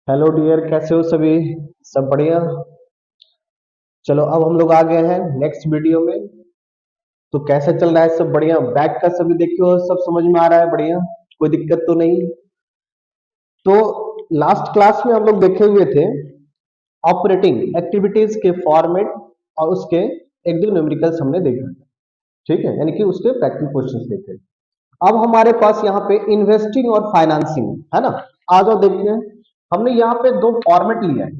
Hello dear, कैसे हो सभी? सब बढ़िया। चलो अब हम लोग आ गए हैं नेक्स्ट वीडियो में। तो कैसा चल रहा है? सब बढ़िया? बैक का सभी देखियो, सब समझ में आ रहा है? बढ़िया, कोई दिक्कत तो नहीं? तो लास्ट क्लास में हम लोग देखे हुए थे ऑपरेटिंग एक्टिविटीज के फॉर्मेट और उसके एक दो न्यूमेरिकल्स हमने देखे। ठीक है, यानी कि उसके प्रैक्टिकल क्वेश्चंस देखे। अब हमारे पास यहाँ पे इन्वेस्टिंग और फाइनेंसिंग है ना। आ जाओ देखते हैं। हमने यहाँ पे दो फॉर्मेट लिया है,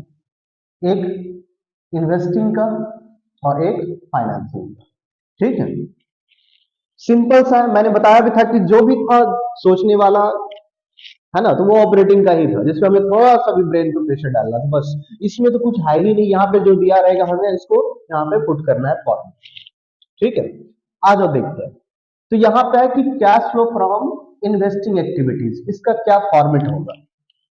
एक इन्वेस्टिंग का और एक फाइनेंसिंग का। ठीक है, सिंपल सा है। मैंने बताया भी था कि जो भी था सोचने वाला है ना, तो वो ऑपरेटिंग का ही था, जिसमें हमें थोड़ा सा भी ब्रेन पे प्रेशर डालना था बस। इसमें तो कुछ है ही नहीं, यहाँ पे जो दिया रहेगा हमें इसको यहाँ पे पुट करना है फॉर्म। ठीक है, आ जाओ देखते हैं। तो यहाँ पे है कि cash flow from investing activities, इसका क्या फॉर्मेट होगा।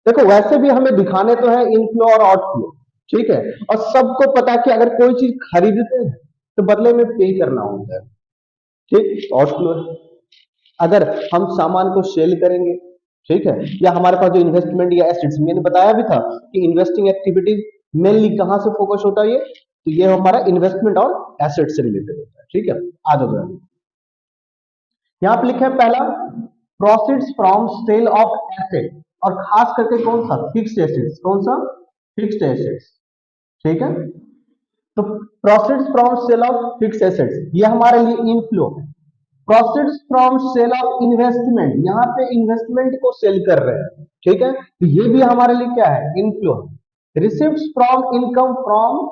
देखो, वैसे भी हमें दिखाने तो है इनफ्लो और आउटफ्लो। ठीक है, और सबको पता है कि अगर कोई चीज खरीदते हैं तो बदले में पे करना होता है। ठीक, आउटफ्लो है। अगर हम सामान को सेल करेंगे, ठीक है, या हमारे पास जो इन्वेस्टमेंट या एसेट्स, मैंने बताया भी था कि इन्वेस्टिंग एक्टिविटीज मेनली कहां से फोकस होता है, ये तो ये हमारा इन्वेस्टमेंट और एसेट से रिलेटेड होता है। ठीक है, आ जाओ। यहाँ पे लिखा है पहला, proceeds from sale of asset, और खास करके कौन सा? Fixed assets. कौन सा? Fixed assets. ठीक है, तो proceeds from sale of fixed assets ये हमारे लिए इनफ्लो है। Proceeds from sale of investment, यहाँ पे इन्वेस्टमेंट को सेल कर रहे हैं। ठीक है, तो ये भी हमारे लिए क्या है? इनफ्लो है। Receipts from income from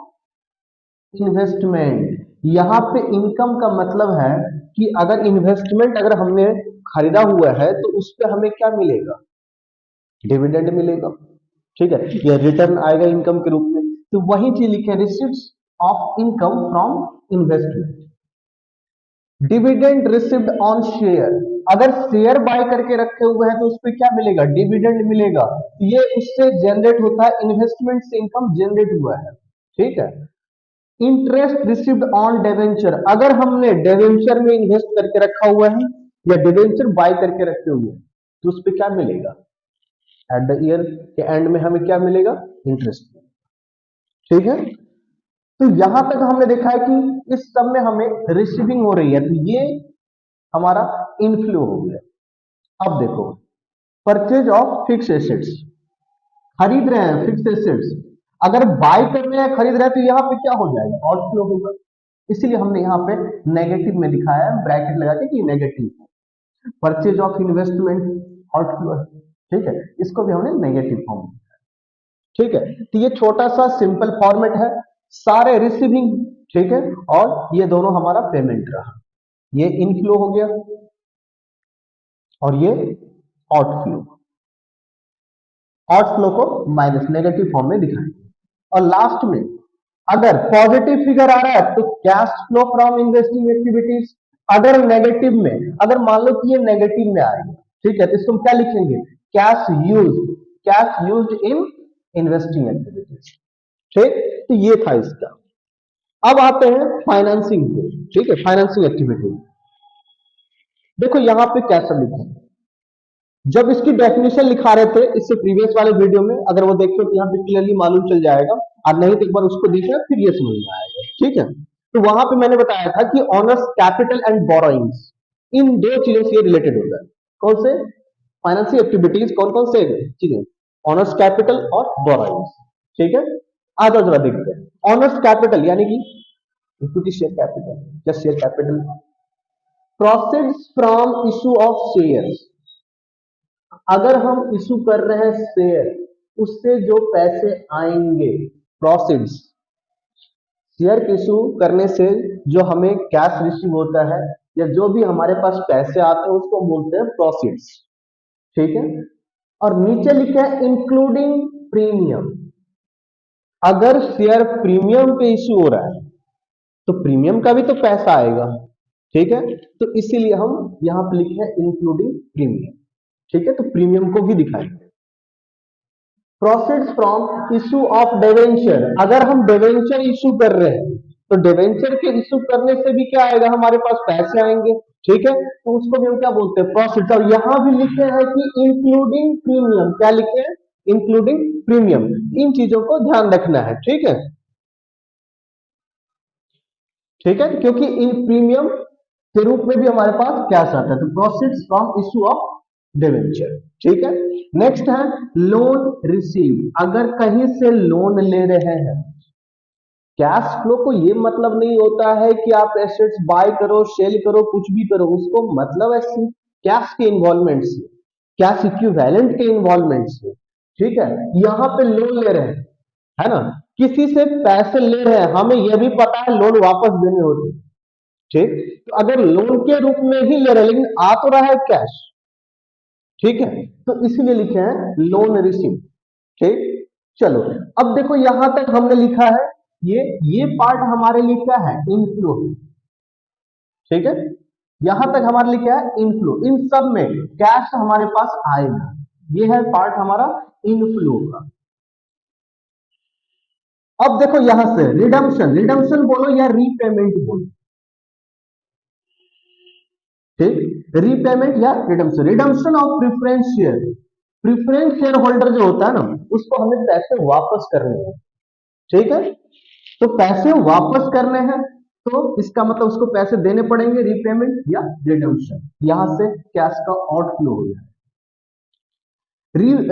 investment, यहाँ पे इनकम का मतलब है कि अगर इन्वेस्टमेंट अगर हमने खरीदा हुआ है तो उस पे हमें क्या मिलेगा? डिविडेंड मिलेगा। ठीक है, ये रिटर्न आएगा इनकम के रूप में। तो वही चीज लिखे, receipts of income from investment. Dividend received on share, अगर शेयर बाय करके रखे हुए हैं तो उस पर क्या मिलेगा? डिविडेंड मिलेगा। ये उससे जनरेट होता है, इन्वेस्टमेंट से इनकम जनरेट हुआ है। ठीक है, इंटरेस्ट रिसिव्ड ऑन डेवेंचर, अगर हमने डेवेंचर में इन्वेस्ट करके रखा हुआ है या डेवेंचर बाय करके रखे हुए हैं तो उस पर क्या मिलेगा? एट द ईयर के एंड में हमें क्या मिलेगा? इंटरेस्ट। ठीक है, तो यहां तक हमने देखा है कि इस सब में हमें रिसीविंग हो रही है, तो ये हमारा इनफ्लो हो गया। अब देखो, परचेज ऑफ फिक्स एसेट्स, खरीद रहे हैं फिक्स एसेट्स, अगर बाय कर रहे हैं खरीद रहे हैं तो यहाँ पे क्या हो जाएगा? आउटफ्लो होगा। इसीलिए हमने यहाँ पे नेगेटिव में दिखाया है, ब्रैकेट लगा के कि negative. Purchase of investment outflow है। ठीक है, इसको भी हमने नेगेटिव फॉर्म। ठीक है, तो ये छोटा सा सिंपल फॉर्मेट है, सारे रिसीविंग। ठीक है, और ये दोनों हमारा पेमेंट रहा, ये इनफ्लो हो गया और ये आउटफ्लो। आउटफ्लो को माइनस नेगेटिव फॉर्म में दिखाएंगे। और लास्ट में अगर पॉजिटिव फिगर आ रहा है तो cash flow from investing activities, अगर नेगेटिव में, अगर मान लो कि ये नेगेटिव में आएगा, ठीक है, तो इसको हम क्या लिखेंगे? Cash used, cash used in investing activities. ठीक, तो ये था इसका। अब आते हैं फाइनेंसिंग पे। ठीक है, फाइनेंसिंग एक्टिविटी देखो यहाँ पे कैसा लिखा है। जब इसकी डेफिनेशन लिखा रहे थे इससे प्रीवियस वाले वीडियो में, अगर वो देखो तो यहाँ पे क्लियरली मालूम चल जाएगा, और नहीं तो एक बार उसको देखना फिर ये समझ में आएगा। ठीक है, तो वहां पे मैंने बताया था कि ऑनर्स कैपिटल एंड बोरोइंग्स, इन दो चीजों से रिलेटेड होता है। कौन से? फाइनेंशियल एक्टिविटीज कौन कौन से चीजें? ऑनर्स कैपिटल और बोरोइंग्स। ठीक है, आ जाओ जरा देखते हैं। ऑनर्स कैपिटल यानी कि इक्विटी शेयर कैपिटल या share capital. Proceeds from issue of shares, अगर हम इशू कर रहे हैं शेयर, उससे जो पैसे आएंगे, प्रोसीड्स, शेयर इशू करने से जो हमें कैश रिसीव होता है या जो भी हमारे पास पैसे आते हैं उसको बोलते हैं प्रोसीड्स। ठीक है, और नीचे लिखा है इंक्लूडिंग प्रीमियम, अगर शेयर प्रीमियम पे इशू हो रहा है तो प्रीमियम का भी तो पैसा आएगा। ठीक है, तो इसीलिए हम यहां पे लिखे हैं इंक्लूडिंग प्रीमियम। ठीक है, तो प्रीमियम को भी दिखाएंगे। Proceeds from issue of debenture, अगर हम डिवेंचर इशू कर रहे हैं तो डिवेंचर के इशू करने से भी क्या आएगा? हमारे पास पैसे आएंगे। ठीक है, तो उसको भी हम क्या बोलते हैं? प्रोसीड्स। और यहां भी लिखे हैं कि इंक्लूडिंग प्रीमियम, क्या लिखे हैं? Including premium. इन चीजों को ध्यान रखना है, ठीक है, ठीक है, क्योंकि इन प्रीमियम के रूप में भी हमारे पास कैश आता है। तो proceeds from issue of debenture, ठीक है। नेक्स्ट है लोन रिसीव। अगर कहीं से लोन ले रहे हैं, कैश फ्लो को ये मतलब नहीं होता है कि आप एसेट्स बाय करो, सेल करो, कुछ भी करो, उसको मतलब है कैश के इन्वॉल्वमेंट से, कैश इक्विवेलेंट के इन्वॉल्वमेंट से, ठीक है। यहां पे लोन ले रहे हैं, है ना, किसी से पैसे ले रहे हैं, हमें यह भी पता है लोन वापस देने होते हैं, ठीक। तो अगर लोन के रूप में ही ले रहे हैं लेकिन आ तो रहा है कैश, ठीक है, तो इसीलिए लिखे हैं लोन रिसीव, ठीक। चलो अब देखो यहां तक हमने लिखा है, ये पार्ट हमारे लिए क्या है, इनफ्लो, ठीक है। यहां तक हमारे लिए क्या है, इनफ्लो। इन सब में कैश हमारे पास आएगा, ये है पार्ट हमारा इनफ्लो का। अब देखो यहां से रिडम्पशन, रिडम्पशन बोलो या रीपेमेंट बोलो, ठीक, रीपेमेंट या redemption. Redemption of preference share, preference share holder जो होता है ना, उसको हमें पैसे वापस करने हैं, ठीक है। तो पैसे वापस करने हैं, तो इसका मतलब उसको पैसे देने पड़ेंगे, रीपेमेंट या रिडम्पशन। यहां से कैश का आउटफ्लो हो गया।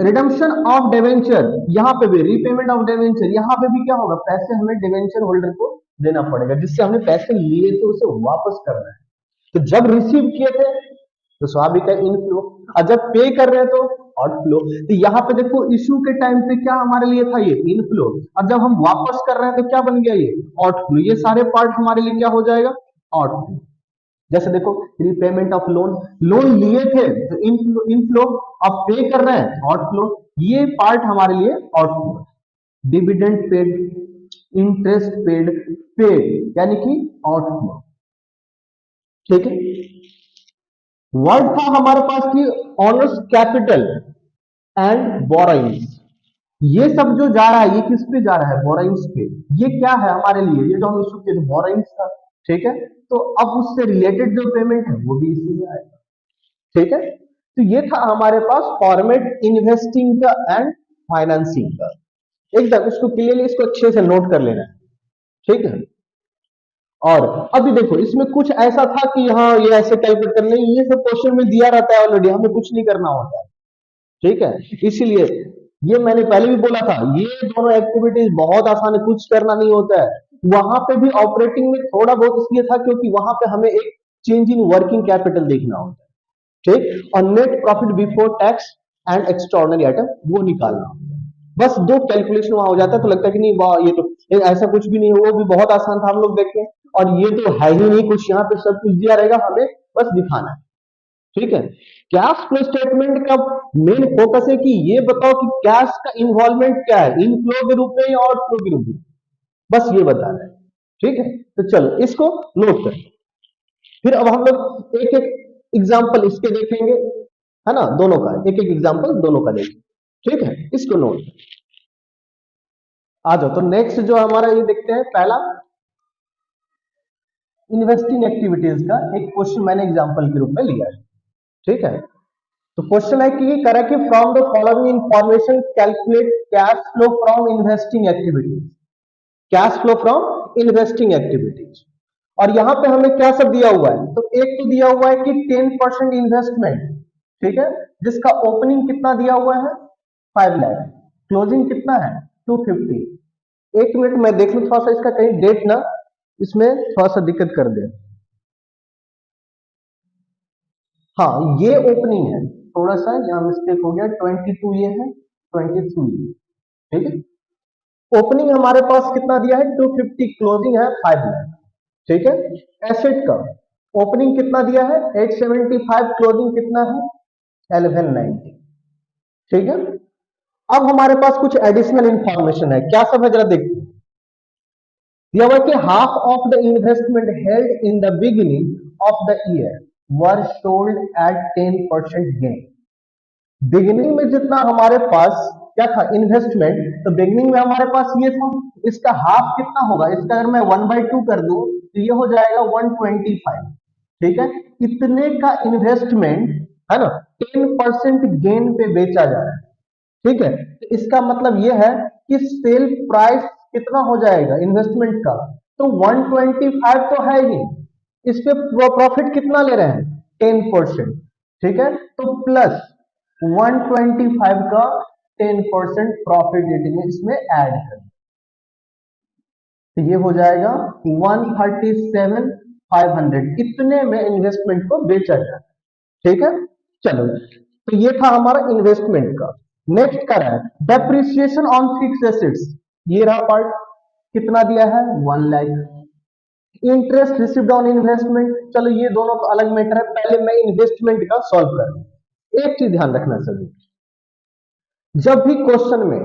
रिडम्पशन ऑफ डिवेंचर, यहां पे भी रीपेमेंट ऑफ डिवेंचर, यहां पे भी क्या होगा, पैसे हमें डिवेंचर होल्डर को देना पड़ेगा, जिससे हमने पैसे लिए थे उसे वापस करना है। तो जब रिसीव किए थे तो स्वाभाविक है इनफ्लो, और जब पे कर रहे हैं तो आउटफ्लो। तो यहाँ पे देखो इशू के टाइम पे क्या हमारे लिए था, ये इनफ्लो, और जब हम वापस कर रहे हैं तो क्या बन गया, ये आउटफ्लो। ये सारे पार्ट हमारे लिए क्या हो जाएगा, आउटफ्लो। जैसे देखो रिपेमेंट ऑफ लोन, लोन लिए थे तो इनफ्लो, इनफ्लो, अब पे कर रहे हैं आउटफ्लो, ये पार्ट हमारे लिए outflow. Dividend paid, interest paid, paid यानी कि आउटफ्लो, ठीक है। वर्ड था हमारे पास कि ऑनर्स कैपिटल एंड बोराइंग्स, ये सब जो जा रहा है ये किस पे जा रहा है, बोराइंग्स पे। ये क्या है हमारे लिए, ये जो हम इशू किए थे बोराइंग्स था, ठीक है। तो अब उससे रिलेटेड जो पेमेंट है वो भी इसी में आएगा, ठीक है। तो ये था हमारे पास फॉर्मेट इन्वेस्टिंग का एंड फाइनेंसिंग का। एकदम इसको क्लियरली, इसको अच्छे से नोट कर लेना है, ठीक है। और अभी देखो इसमें कुछ ऐसा था कि हाँ ये ऐसे कैलकुलेट करने, ये सब क्वेश्चन में दिया रहता है ऑलरेडी, हमें कुछ नहीं करना होता है, ठीक है। इसीलिए ये मैंने पहले भी बोला था, ये दोनों एक्टिविटीज बहुत आसान है, कुछ करना नहीं होता है। वहां पे भी ऑपरेटिंग में थोड़ा बहुत इसलिए था क्योंकि वहां पे हमें एक चेंज इन वर्किंग कैपिटल देखना होता है, ठीक, और net profit before tax and extraordinary item वो निकालना होता है। बस दो कैलकुलेशन वहां हो जाता है, तो लगता है कि नहीं वाह ये तो ऐसा कुछ भी नहीं, वो भी बहुत आसान था, हम लोग देखें। और ये तो है ही नहीं कुछ, यहाँ पे सब कुछ दिया रहेगा, हमें बस दिखाना है, ठीक है। कैश फ्लो स्टेटमेंट का मेन फोकस है कि ये बताओ कि कैश का इन्वॉल्वमेंट क्या है, इनफ्लो के रूप में या आउटफ्लो के रूप में, बस ये बताना है, ठीक है। तो चलो इसको नोट करें, फिर अब हम लोग एक एक एग्जाम्पल इसके देखेंगे, है ना, दोनों का एक एक एग्जाम्पल दोनों का देखेंगे, ठीक है। इसको नोट आ जाओ। तो नेक्स्ट जो हमारा ये देखते हैं, पहला इन्वेस्टिंग एक्टिविटीज का एक क्वेश्चन मैंने एग्जांपल के रूप में लिया है, ठीक है। तो क्वेश्चन है कि करें कि from the following information calculate cash flow from investing activities, cash flow from investing activities. और यहां पे हमें क्या सब दिया हुआ है, तो एक तो दिया हुआ है कि 10% इन्वेस्टमेंट, ठीक है, जिसका ओपनिंग कितना दिया हुआ है 5 लाख, क्लोजिंग कितना है 250। एक मिनट मैं देख लूं थोड़ा सा इसका, कहीं डेट ना इसमें थोड़ा सा दिक्कत कर दे। हाँ ये ओपनिंग है, थोड़ा सा यहाँ मिस्टेक हो गया, 22 ये है, 23, ठीक है। ओपनिंग हमारे पास कितना दिया है 250, क्लोजिंग है 5 लाख, ठीक है। एसेट का ओपनिंग कितना दिया है 875, क्लोजिंग कितना है 1190, ठीक है। अब हमारे पास कुछ एडिशनल इंफॉर्मेशन है, क्या सब है जरा देखते हैं। दिया हुआ कि half of the investment held in the beginning of the year were sold at 10% gain. Beginning में जितना हमारे पास क्या था इन्वेस्टमेंट, तो बिगिनिंग में हमारे पास ये था, इसका हाफ कितना होगा, इसका अगर मैं 1/2 कर दूं तो ये हो जाएगा 125, ठीक है। इतने का इन्वेस्टमेंट है ना 10% गेन पे बेचा जा रहा है, ठीक है, तो इसका मतलब ये है कि सेल प्राइस कितना हो जाएगा इन्वेस्टमेंट का, तो 125 तो है ही, इस पे प्रॉफिट कितना ले रहे हैं 10%। ठीक है, तो प्लस 125 का 10% प्रॉफिट रेटिंग इसमें ऐड कर, तो ये हो जाएगा 137,500, इतने में इन्वेस्टमेंट को बेचा जाए। ठीक है, चलो, तो ये था हमारा इन्वेस्टमेंट का। नेक्स्ट का है डेप्रिसिएशन ऑन फिक्स एसेट्स, ये रहा पार्ट, कितना दिया है 1 lakh. Interest received on investment, चलो ये दोनों तो अलग मैटर है, पहले मैं इन्वेस्टमेंट का सॉल्व कर। एक चीज ध्यान रखना सभी, जब भी क्वेश्चन में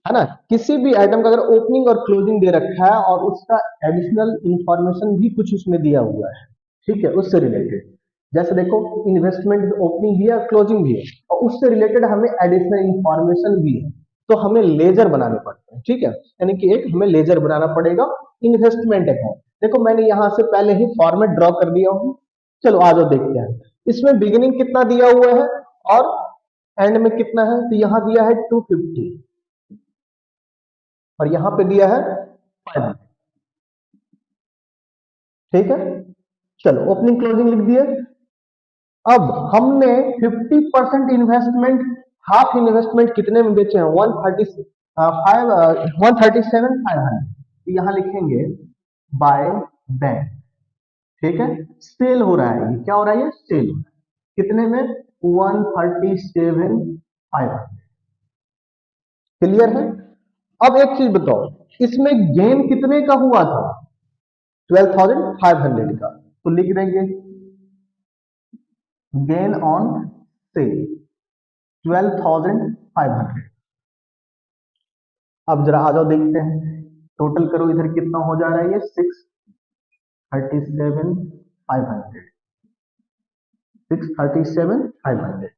है ना किसी भी आइटम का अगर ओपनिंग और क्लोजिंग दे रखा है और उसका एडिशनल इंफॉर्मेशन भी कुछ उसमें दिया हुआ है, ठीक है, उससे रिलेटेड, जैसे देखो इन्वेस्टमेंट ओपनिंग भी है क्लोजिंग भी है और उससे रिलेटेड हमें एडिशनल इंफॉर्मेशन भी है, तो हमें लेजर बनाने पड़ते हैं। ठीक है, यानी कि एक हमें लेजर बनाना पड़ेगा इन्वेस्टमेंट अकाउंट। देखो मैंने यहां से पहले ही फॉर्मेट ड्रॉ कर दिया हूं, चलो आ जाओ देखते हैं। इसमें बिगिनिंग कितना दिया हुआ है और एंड में कितना है, तो यहां दिया है 250 और यहां पे दिया है 500। ठीक है, चलो ओपनिंग क्लोजिंग लिख दिए। अब हमने 50% इन्वेस्टमेंट, हाफ इन्वेस्टमेंट कितने में बेचे हैं 137,500, यहां लिखेंगे बाय बैंक। ठीक है, सेल हो रहा है, ये क्या हो रहा है, ये सेल हो रहा है कितने में 137,500। क्लियर है। अब एक चीज बताओ, इसमें गेन कितने का हुआ था 12,500 का, तो लिख देंगे गेन ऑन सेल 12,500। अब जरा आ जाओ देखते हैं, टोटल करो इधर कितना हो जा रहा है, ये 637,500, 637,500।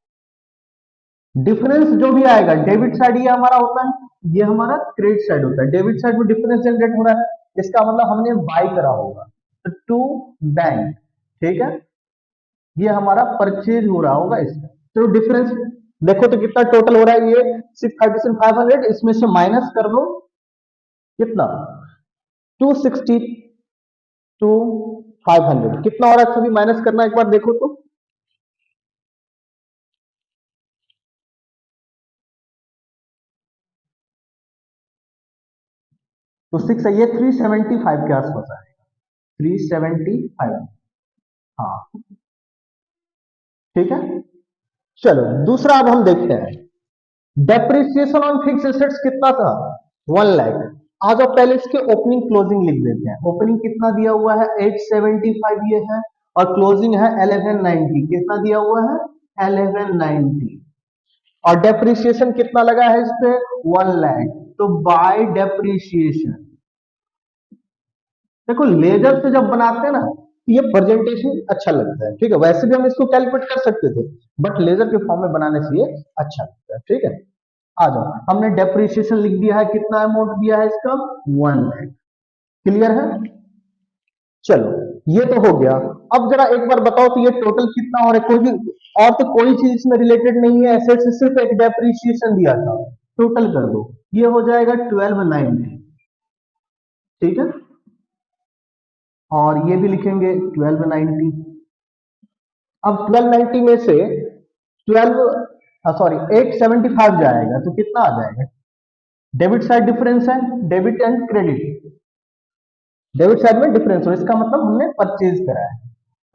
डिफरेंस जो भी आएगा डेबिट साइड ये हमारा होता है, ये हमारा क्रेडिट साइड होता है, डेबिट साइड में डिफरेंस जनरेट हो रहा है, इसका मतलब हमने बाय करा होगा, तो टू बैंक। ठीक है, ये हमारा परचेज हो रहा होगा इसका, तो डिफरेंस देखो तो कितना टोटल हो रहा है, ये 637,500, इसमें से माइनस कर दो कितना 262,500, कितना हो रहा है सभी माइनस करना एक बार देखो तो 6 है, ये 375 के आसपास आएगा, 375। हाँ ठीक है, चलो दूसरा अब हम देखते हैं, डेप्रिसिएशन ऑन फिक्स एसेट्स कितना था 1 लाख। आ जाओ पहले इसके ओपनिंग क्लोजिंग लिख देते हैं, ओपनिंग कितना दिया हुआ है 875 ये है, और क्लोजिंग है 1190, कितना दिया हुआ है 1190, और डेप्रिसिएशन कितना लगा है इस पे 1 लाख, तो बाय डेप्रिसिएशन। देखो लेजर से जब बनाते हैं ना तो ये प्रेजेंटेशन अच्छा लगता है, ठीक है, वैसे भी हम इसको कैलकुलेट कर सकते थे, बट लेजर के फॉर्म में बनाने से ये अच्छा लगता है। ठीक है, आ जाओ, हमने डेप्रिसिएशन लिख दिया है, कितना अमाउंट दिया है इसका 1 लाख। क्लियर है, चलो ये तो हो गया। अब जरा एक बार बताओ तो ये टोटल कितना हो रहा है, कोई भी और तो कोई चीज इसमें रिलेटेड नहीं है, एसेट से सिर्फ एक डेप्रिसिएशन दिया था, टोटल कर दो, ये हो जाएगा 1290। ठीक है, और ये भी लिखेंगे 1290। अब 1290 में से 875 जाएगा तो कितना आ जाएगा, डेबिट साइड डिफरेंस है, debit and credit, debit side में डिफरेंस हो, इसका मतलब हमने परचेज करा है,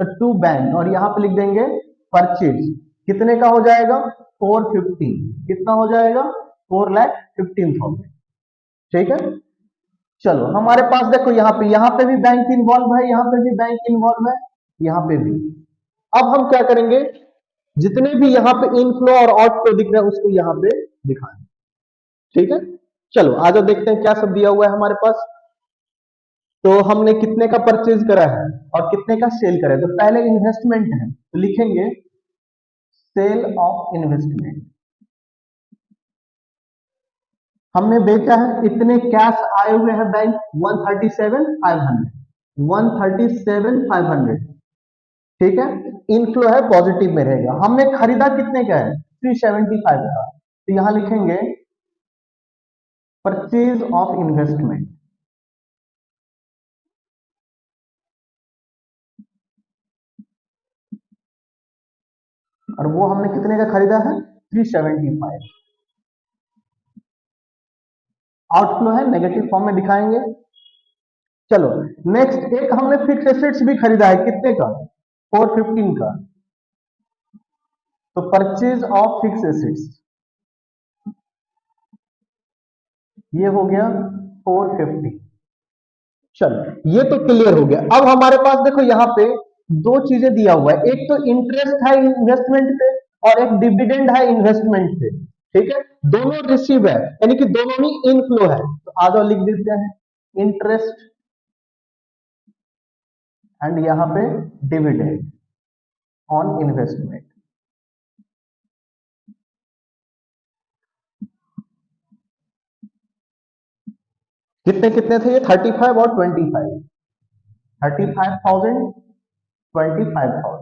तो टू बैंक, और यहां पे लिख देंगे परचेज, कितने का हो जाएगा 450, कितना हो जाएगा 4,15,000। ठीक है, चलो हमारे पास देखो यहाँ पे भी बैंक इन्वॉल्व है, यहाँ पे भी बैंक इन्वॉल्व है, यहाँ पे भी। अब हम क्या करेंगे, जितने भी यहाँ पे इनफ्लो और आउटफ्लो दिख रहे हैं उसको यहाँ पे दिखाएं। ठीक है, चलो आज देखते हैं क्या सब दिया हुआ है हमारे पास। तो हमने कितने का परचेज करा है और कितने का सेल करा है, तो पहले इन्वेस्टमेंट है तो लिखेंगे सेल ऑफ इन्वेस्टमेंट, हमने बेचा है, इतने कैश आए हुए हैं बैंक 137,500, 137,500। ठीक है, इनफ्लो है पॉजिटिव में रहेगा, हमने खरीदा कितने का है 375 का, तो यहां लिखेंगे परचेज ऑफ इन्वेस्टमेंट, और वो हमने कितने का खरीदा है? 375। आउटफ्लो है, नेगेटिव फॉर्म में दिखाएंगे। चलो नेक्स्ट, एक हमने फिक्स एसेट्स भी खरीदा है, कितने का? 415 का। तो परचेज ऑफ फिक्स एसेट्स ये हो गया 450। चलो ये तो क्लियर हो गया। अब हमारे पास देखो यहाँ पे दो चीजें दिया हुआ है, एक तो इंटरेस्ट है इन्वेस्टमेंट पे और एक डिविडेंड है इन्वेस्टमेंट पे। ठीक है, दोनों रिसीव है, यानी कि दोनों ही इनफ्लो है। तो आगे लिख देते हैं इंटरेस्ट एंड यहाँ पे डिविडेंड ऑन इन्वेस्टमेंट। कितने कितने थे ये? 35 और 25। 35,000, 25,000।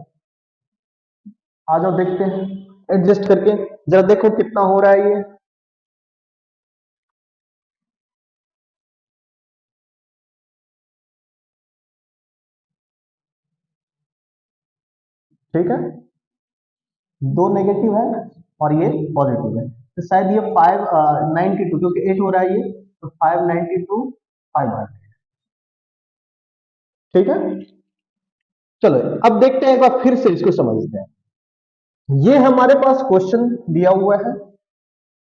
आ जाओ देखते हैं एडजस्ट करके, जरा देखो कितना हो रहा है ये। ठीक है, दो नेगेटिव है और ये पॉजिटिव है, तो शायद ये 592, क्योंकि 8 हो रहा है ये, तो 592 500। ठीक है, चलो अब देखते हैं एक बार फिर से इसको समझते हैं। ये हमारे पास क्वेश्चन दिया हुआ है।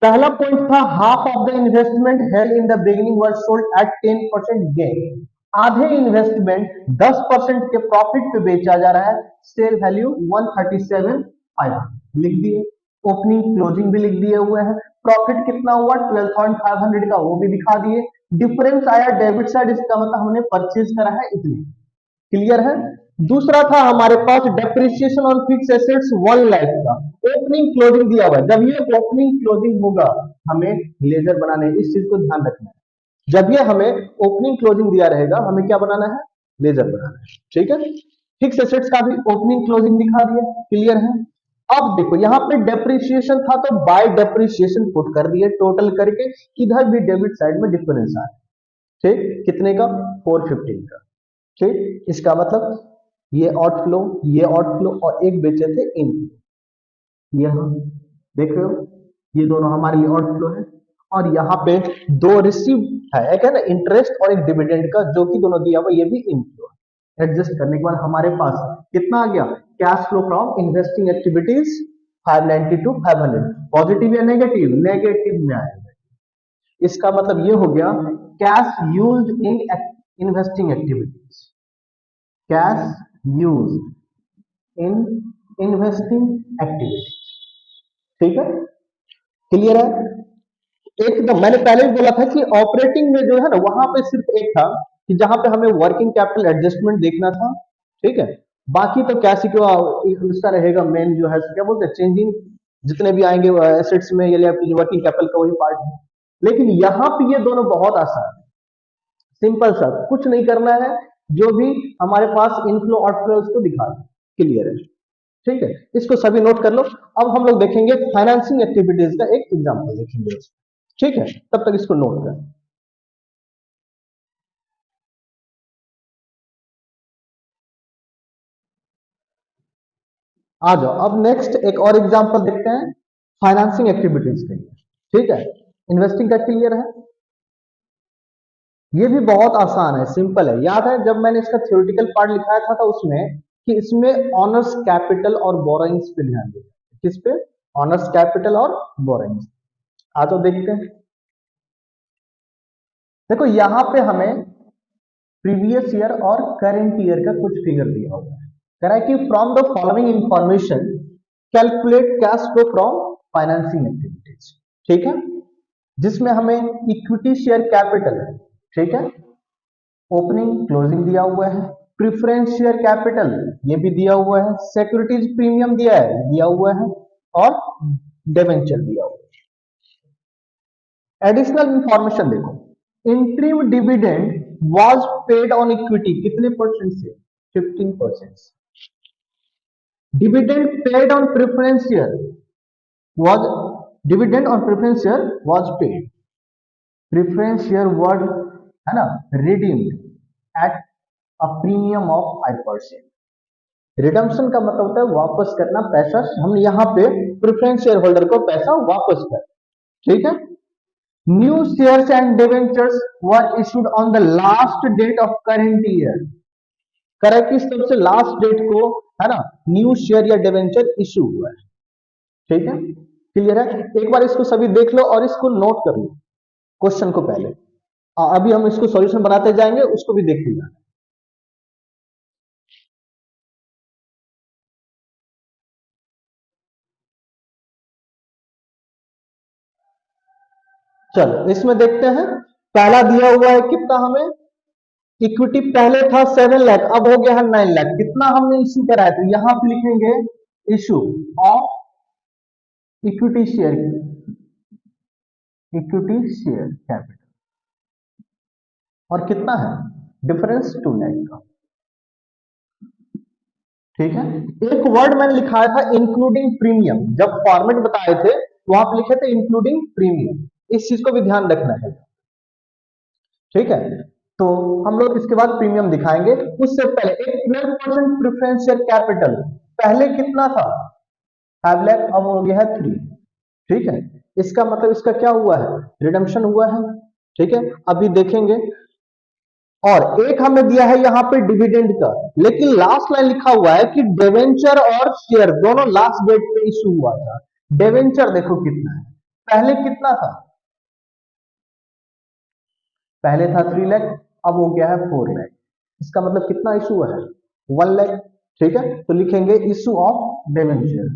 पहला पॉइंट था half of the investment held in the beginning were sold at 10% gain. आधे इन्वेस्टमेंट 10% के प्रॉफिट पे बेचा जा रहा है, सेल वैल्यू 137,500 लिख दिए, ओपनिंग क्लोजिंग भी लिख दिए हुए हैं। प्रॉफिट कितना हुआ 12,500 का, वो भी दिखा दिए। डिफरेंस आया डेबिट साइड, इसका मतलब हमने परचेज करा है इतनी। क्लियर है। दूसरा था हमारे पास depreciation on fix assets 1 lakh का, ओपनिंग क्लोजिंग दिया हुआ है। जब ये ओपनिंग क्लोजिंग होगा हमें लेजर बनाने हैं, इस चीज को ध्यान रखना है। जब ये हमें ओपनिंग क्लोजिंग दिया रहेगा हमें क्या बनाना है? लेजर बनाना है। ठीक है, फिक्स एसेट्स का भी ओपनिंग क्लोजिंग दिखा दिया। क्लियर है। अब देखो यहाँ पे डेप्रिसिएशन था तो बाय डेप्रिसिएशन पुट कर दिए टोटल करके, किधर भी डेबिट साइड में डिफरेंस आए। ठीक, कितने का? 415 का। ठीक, इसका मतलब ये आउटफ्लो, ये आउटफ्लो और एक बेचे थे इन, ये हम देख रहे हो, ये दोनों हमारे लिए आउटफ्लो है। और यहाँ पे दो रिसीव है, एक है ना इंटरेस्ट और एक डिविडेंड का, जो कि दोनों दिया हुआ, ये भी इनफ्लो है। एडजस्ट करने के बाद हमारे पास कितना आ गया? Cash flow from investing activities 592 500। Positive या नेगेटिव? नेगेटिव में आएगा। इसका मतलब ये हो गया cash used in investing activities, cash used in investing activity. ठीक है, क्लियर है। एक तो मैंने पहले भी बोला था कि ऑपरेटिंग में जो है ना, वहां पे सिर्फ एक था कि जहां पे हमें वर्किंग कैपिटल एडजस्टमेंट देखना था। ठीक है, बाकी तो कैश उसका रहेगा मेन, जो है क्या बोलते हैं, चेंजिंग जितने भी आएंगे एसेट्स में या वर्किंग कैपिटल का वही पार्ट है। लेकिन यहाँ पे ये दोनों बहुत आसान है, सिंपल सा, कुछ नहीं करना है, जो भी हमारे पास इनफ्लो आउटफ्लो उसको दिखा दो। क्लियर है। ठीक है, इसको सभी नोट कर लो। अब हम लोग देखेंगे फाइनेंसिंग एक्टिविटीज का एक एग्जांपल देखेंगे। ठीक है, तब तक इसको नोट कर आ जाओ। अब नेक्स्ट एक और एग्जांपल देखते हैं फाइनेंसिंग एक्टिविटीज के लिए। ठीक है, इन्वेस्टिंग का क्लियर है। ये भी बहुत आसान है, सिंपल है। याद है जब मैंने इसका थ्योरेटिकल पार्ट लिखाया था तो उसमें कि इसमें ऑनर्स कैपिटल और बोरोइंग्स पे ध्यान दें। किस पे? ऑनर्स कैपिटल और बोरोइंग्स। आ तो देखते हैं। देखो यहां पे हमें प्रीवियस ईयर और करंट ईयर का कुछ फिगर दिया हुआ है। कह रहा है कि from the following information calculate cash flow from financing activities. ठीक है, जिसमें हमें इक्विटी शेयर कैपिटल, ठीक है, ओपनिंग क्लोजिंग दिया हुआ है, प्रिफरेंस शेयर कैपिटल ये भी दिया हुआ है, सिक्योरिटीज प्रीमियम दिया हुआ है, और डिवेंचर दिया हुआ है। एडिशनल इंफॉर्मेशन देखो, interim dividend was paid on equity, कितने परसेंट से? 15%। Dividend paid on preference share was, dividend on preference share was paid preference share word है ना, redeemed at a premium of 5%। Redemption का मतलब होता है वापस करना पैसा, हम यहाँ पे प्रेफरेंस शेयर होल्डर को पैसा वापस कर, ठीक है। New shares and debentures were issued on the last date of current year. Correct, सबसे लास्ट डेट को है ना न्यू शेयर या डिवेंचर इशू हुआ है, ठीक है। क्लियर है, एक बार इसको सभी देख लो और इसको नोट कर लो क्वेश्चन को पहले। अभी हम इसको सॉल्यूशन बनाते जाएंगे, उसको भी देख लिया। चलो इसमें देखते हैं, पहला दिया हुआ है कितना हमें, इक्विटी पहले था 7 लाख, अब हो गया है 9 लाख। कितना हमने इश्यू करा है, तो यहां पे लिखेंगे issue of equity share, equity share capital, और कितना है डिफरेंस 2 लाख का, ठीक है। एक वर्ड मैंने लिखाया था इंक्लूडिंग प्रीमियम, जब फॉर्मेट बताए थे वहां पे लिखे थे इंक्लूडिंग प्रीमियम, इस चीज को भी ध्यान रखना है, ठीक है। तो हम लोग इसके बाद प्रीमियम दिखाएंगे, उससे पहले एक 12% प्रेफरेंस शेयर कैपिटल पहले कितना था 5 लाख, अब हो गया है 3, ठीक है। इसका मतलब इसका क्या हुआ है, रिडम्पशन हुआ है, ठीक है। अभी देखेंगे, और एक हमें दिया है यहाँ पे डिविडेंड का, लेकिन लास्ट लाइन लिखा हुआ है कि डिवेंचर और शेयर दोनों लास्ट डेट पे इशू हुआ था। डिवेंचर देखो कितना है, पहले कितना था, पहले था 3 लाख, अब हो गया है 4 लाख। इसका मतलब कितना इशू हुआ है, 1 लाख, ठीक है। तो लिखेंगे इशू ऑफ डिवेंचर,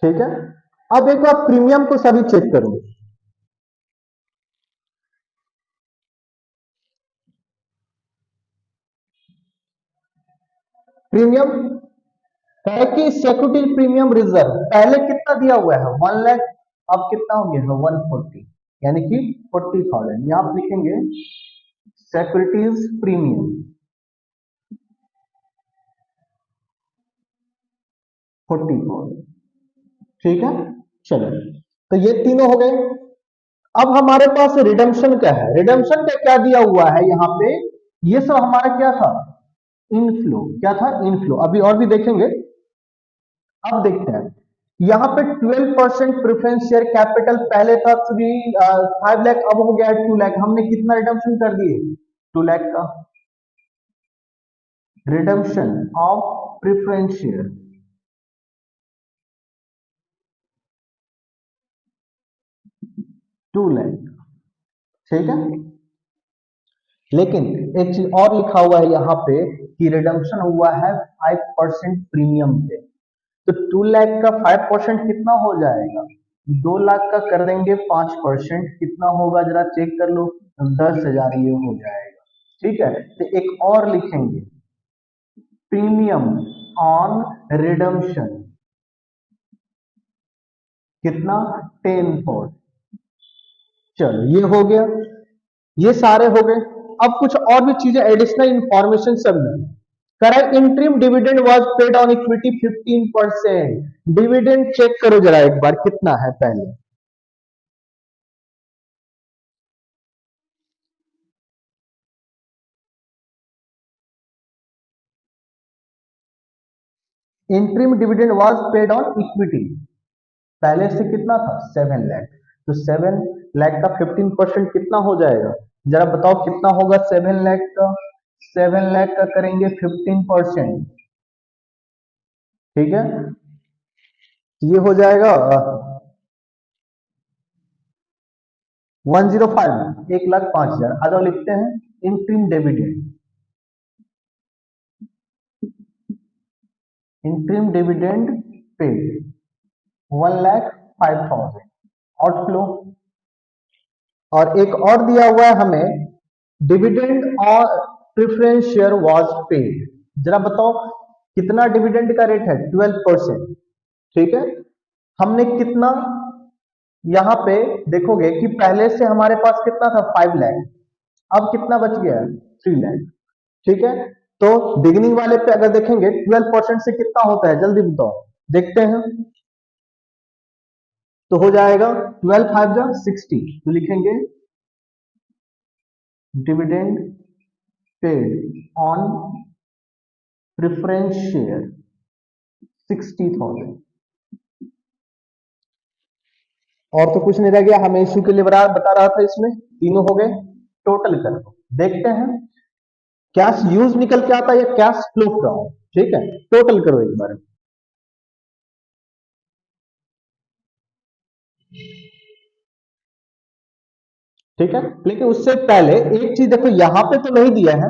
ठीक है। अब एक बार प्रीमियम को सभी चेक करो, प्रीमियम है कि सिक्योरिटी प्रीमियम रिजर्व पहले कितना दिया हुआ है 1 लाख, अब कितना हो गया है 140, यानी कि 40,000। यहां आप लिखेंगे सिक्योरिटीज प्रीमियम 44, ठीक है। चलो, तो ये तीनों हो गए। अब हमारे पास रिडम्पशन का है, रिडम्पशन का क्या दिया हुआ है यहाँ पे, ये सब हमारा क्या था, इनफ्लो, क्या था इनफ्लो। अभी और भी देखेंगे, अब देखते हैं यहाँ पे 12% प्रेफरेंस शेयर कैपिटल पहले था 5 लाख, अब हो गया है 2 लाख। हमने कितना रिडम्पशन कर दिए, 2 लाख का redemption of preference share, 2 lakh, ठीक है। लेकिन एक चीज और लिखा हुआ है यहाँ पे कि रिडम्पशन हुआ है 5% प्रीमियम पे, तो 2 लाख का 5% कितना हो जाएगा, 2 लाख का कर देंगे 5%, कितना होगा जरा चेक कर लो, 10,000 ये हो जाएगा, ठीक है। तो एक और लिखेंगे प्रीमियम ऑन रिडम्पशन, कितना 10%। चलो ये हो गया, ये सारे हो गए। अब कुछ और भी चीजें एडिशनल इंफॉर्मेशन सब में, correct interim dividend was paid on equity 15%। Dividend check करो जरा एक बार कितना है पहले, interim dividend was paid on equity, पहले से कितना था 7 लाख, तो 7 लाख का 15% कितना हो जाएगा, जरा बताओ कितना होगा 7 लाख का, 7 लाख का करेंगे 15%, ठीक है। ये हो जाएगा 105, 1,05,000। आ जाओ लिखते हैं interim dividend, interim dividend paid 1,05,000 outflow. और एक और दिया हुआ है हमें, डिविडेंड और प्रेफरेंस शेयर वाज पेड, जरा बताओ कितना डिविडेंड का रेट है 12%, ठीक है। हमने कितना, यहां पे देखोगे कि पहले से हमारे पास कितना था 5 लाख, अब कितना बच गया 3 लाख, ठीक है। तो बिगिनिंग वाले पे अगर देखेंगे 12% से कितना होता है, जल्दी बताओ, देखते हैं। तो हो जाएगा 12 5 जा 60, तो लिखेंगे dividend paid on preference share 60,000। और तो कुछ नहीं रह गया, हमें इश्यू के लिए बता रहा था, इसमें तीनों हो गए, टोटल कर दो, देखते हैं कैश यूज निकल के आता है या कैश फ्लो का। ठीक है, टोटल करो एक बार। ठीक है, लेकिन उससे पहले एक चीज देखो, यहां पे तो नहीं दिया है,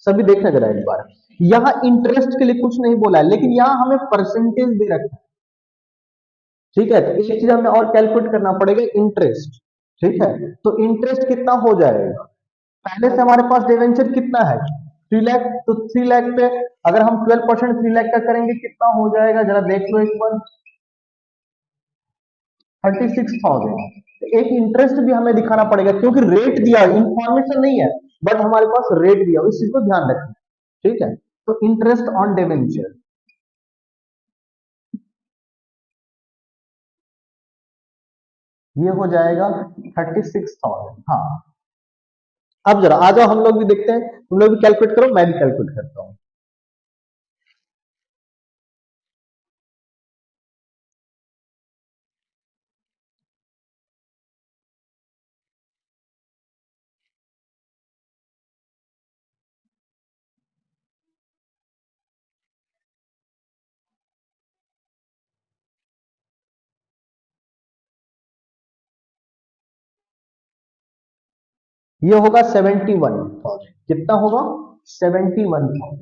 सभी देखना जरा एक बार। यहां इंटरेस्ट के लिए कुछ नहीं बोला है, लेकिन यहां हमें परसेंटेज दे रखा है। ठीक है, तो एक चीज हमें और कैलकुलेट करना पड़ेगा, इंटरेस्ट। ठीक है, तो इंटरेस्ट कितना हो जाएगा, पहले से हमारे पास डिवेंचर कितना है 3 लाख, तो 3 लाख पे अगर हम 12% 3 लाख का करेंगे कितना हो जाएगा, जरा देख लो एक बार, 36,000। एक इंटरेस्ट भी हमें दिखाना पड़ेगा, क्योंकि रेट दिया, इंफॉर्मेशन नहीं है, बट हमारे पास रेट दिया, इस चीज को ध्यान रखना। ठीक है, तो इंटरेस्ट ऑन डिवेंचर, ये हो जाएगा 36,000। हाँ, अब जरा आ जाओ, हम लोग भी देखते हैं, तुम लोग भी कैलकुलेट करो, मैं भी कैलकुलेट करता हूं। ये होगा 71,000, कितना होगा 71,000।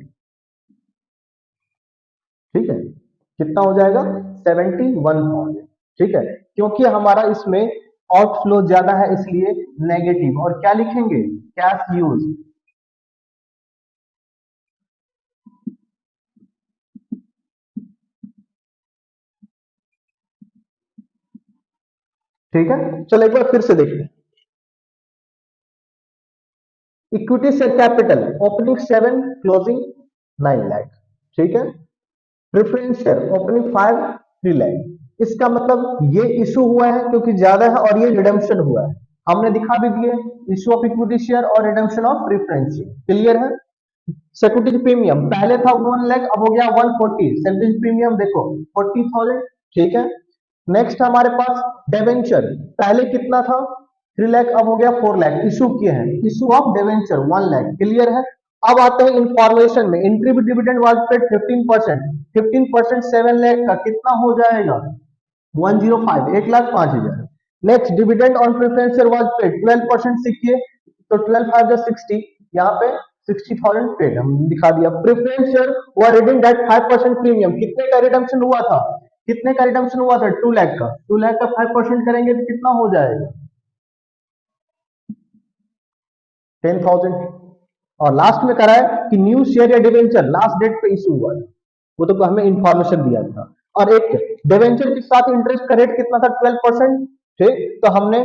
ठीक है, कितना हो जाएगा 71,000। ठीक है, क्योंकि हमारा इसमें आउटफ्लो ज्यादा है इसलिए नेगेटिव, और क्या लिखेंगे, कैश यूज। ठीक है, चलो एक बार फिर से देखते हैं। Equity share capital opening 7, closing 9 lakh. ठीक है, प्रेफरेंस शेयर ओपनिंग 5, 3 लाख। इसका मतलब ये इशू हुआ है क्योंकि ज्यादा है, और ये रिडेम्पशन हुआ है, हमने दिखा भी दिए, इशू ऑफ इक्विटी शेयर और redemption of preference share. Clear है। सिक्योरिटी प्रीमियम पहले था 1 लाख, अब हो गया 140, सिक्योरिटी प्रीमियम देखो 40,000। ठीक है, नेक्स्ट हमारे पास डेवेंचर, पहले कितना था 3 लाख, अब हो गया 4 लाख, इशू किए हैं, issue of debenture 1 lakh. Clear है। अब आते हैं इंफॉर्मेशन में, entry dividend was paid 15%, 15% 7 lakh का कितना हो जाएगा 105, 1,05,000। Next dividend on preference share was paid 12% सीखिए, तो 12 5 60, यहाँ पे 60,000 पेड हम दिखा दिया। प्रेफरेंस शेयर हुआ रिडीम्ड एट 5% प्रीमियम, कितने का रिडम्पशन हुआ था, कितने का रिडम्पशन हुआ था 2 लाख का, 2 लाख का 5% करेंगे तो कितना हो जाएगा 10,000। और लास्ट में करा है कि न्यू शेयर या डिवेंचर लास्ट डेट पे इशू हुआ है, वो तो हमें इंफॉर्मेशन दिया था। और एक डिवेंचर के साथ इंटरेस्ट का रेट कितना था 12%। ठीक, तो हमने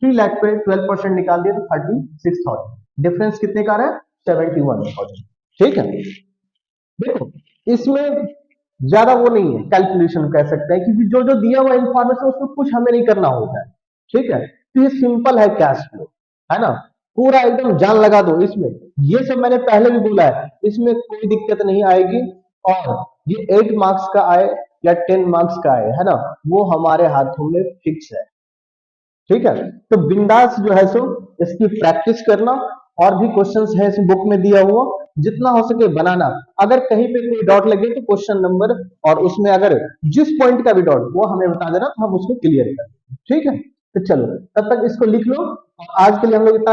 3 लाख पे 12% निकाल दिया, तो 36,000, डिफरेंस कितने का रहा है 71,000। ठीक है, देखो इसमें ज्यादा वो नहीं है, कैलकुलेशन कह सकते हैं, क्योंकि जो जो दिया हुआ इंफॉर्मेशन उसमें कुछ हमें नहीं करना होता है। ठीक है, तो ये सिंपल है कैश फ्लो, है ना, पूरा एकदम जान लगा दो इसमें। ये सब मैंने पहले भी बोला है, इसमें कोई दिक्कत नहीं आएगी, और ये 8 मार्क्स का आए या 10 मार्क्स का आए, है ना, वो हमारे हाथों में फिक्स है। ठीक है, तो बिंदास जो है सो इसकी प्रैक्टिस करना, और भी क्वेश्चंस है इस बुक में दिया हुआ, जितना हो सके बनाना। अगर कहीं पे कोई डॉट लगे तो क्वेश्चन नंबर, और उसमें अगर जिस पॉइंट का भी डॉट वो हमें बता देना, तो हम उसको क्लियर कर देंगे। ठीक है, तो चलो तब तक इसको लिख लो, और आज के लिए हम लोग इतना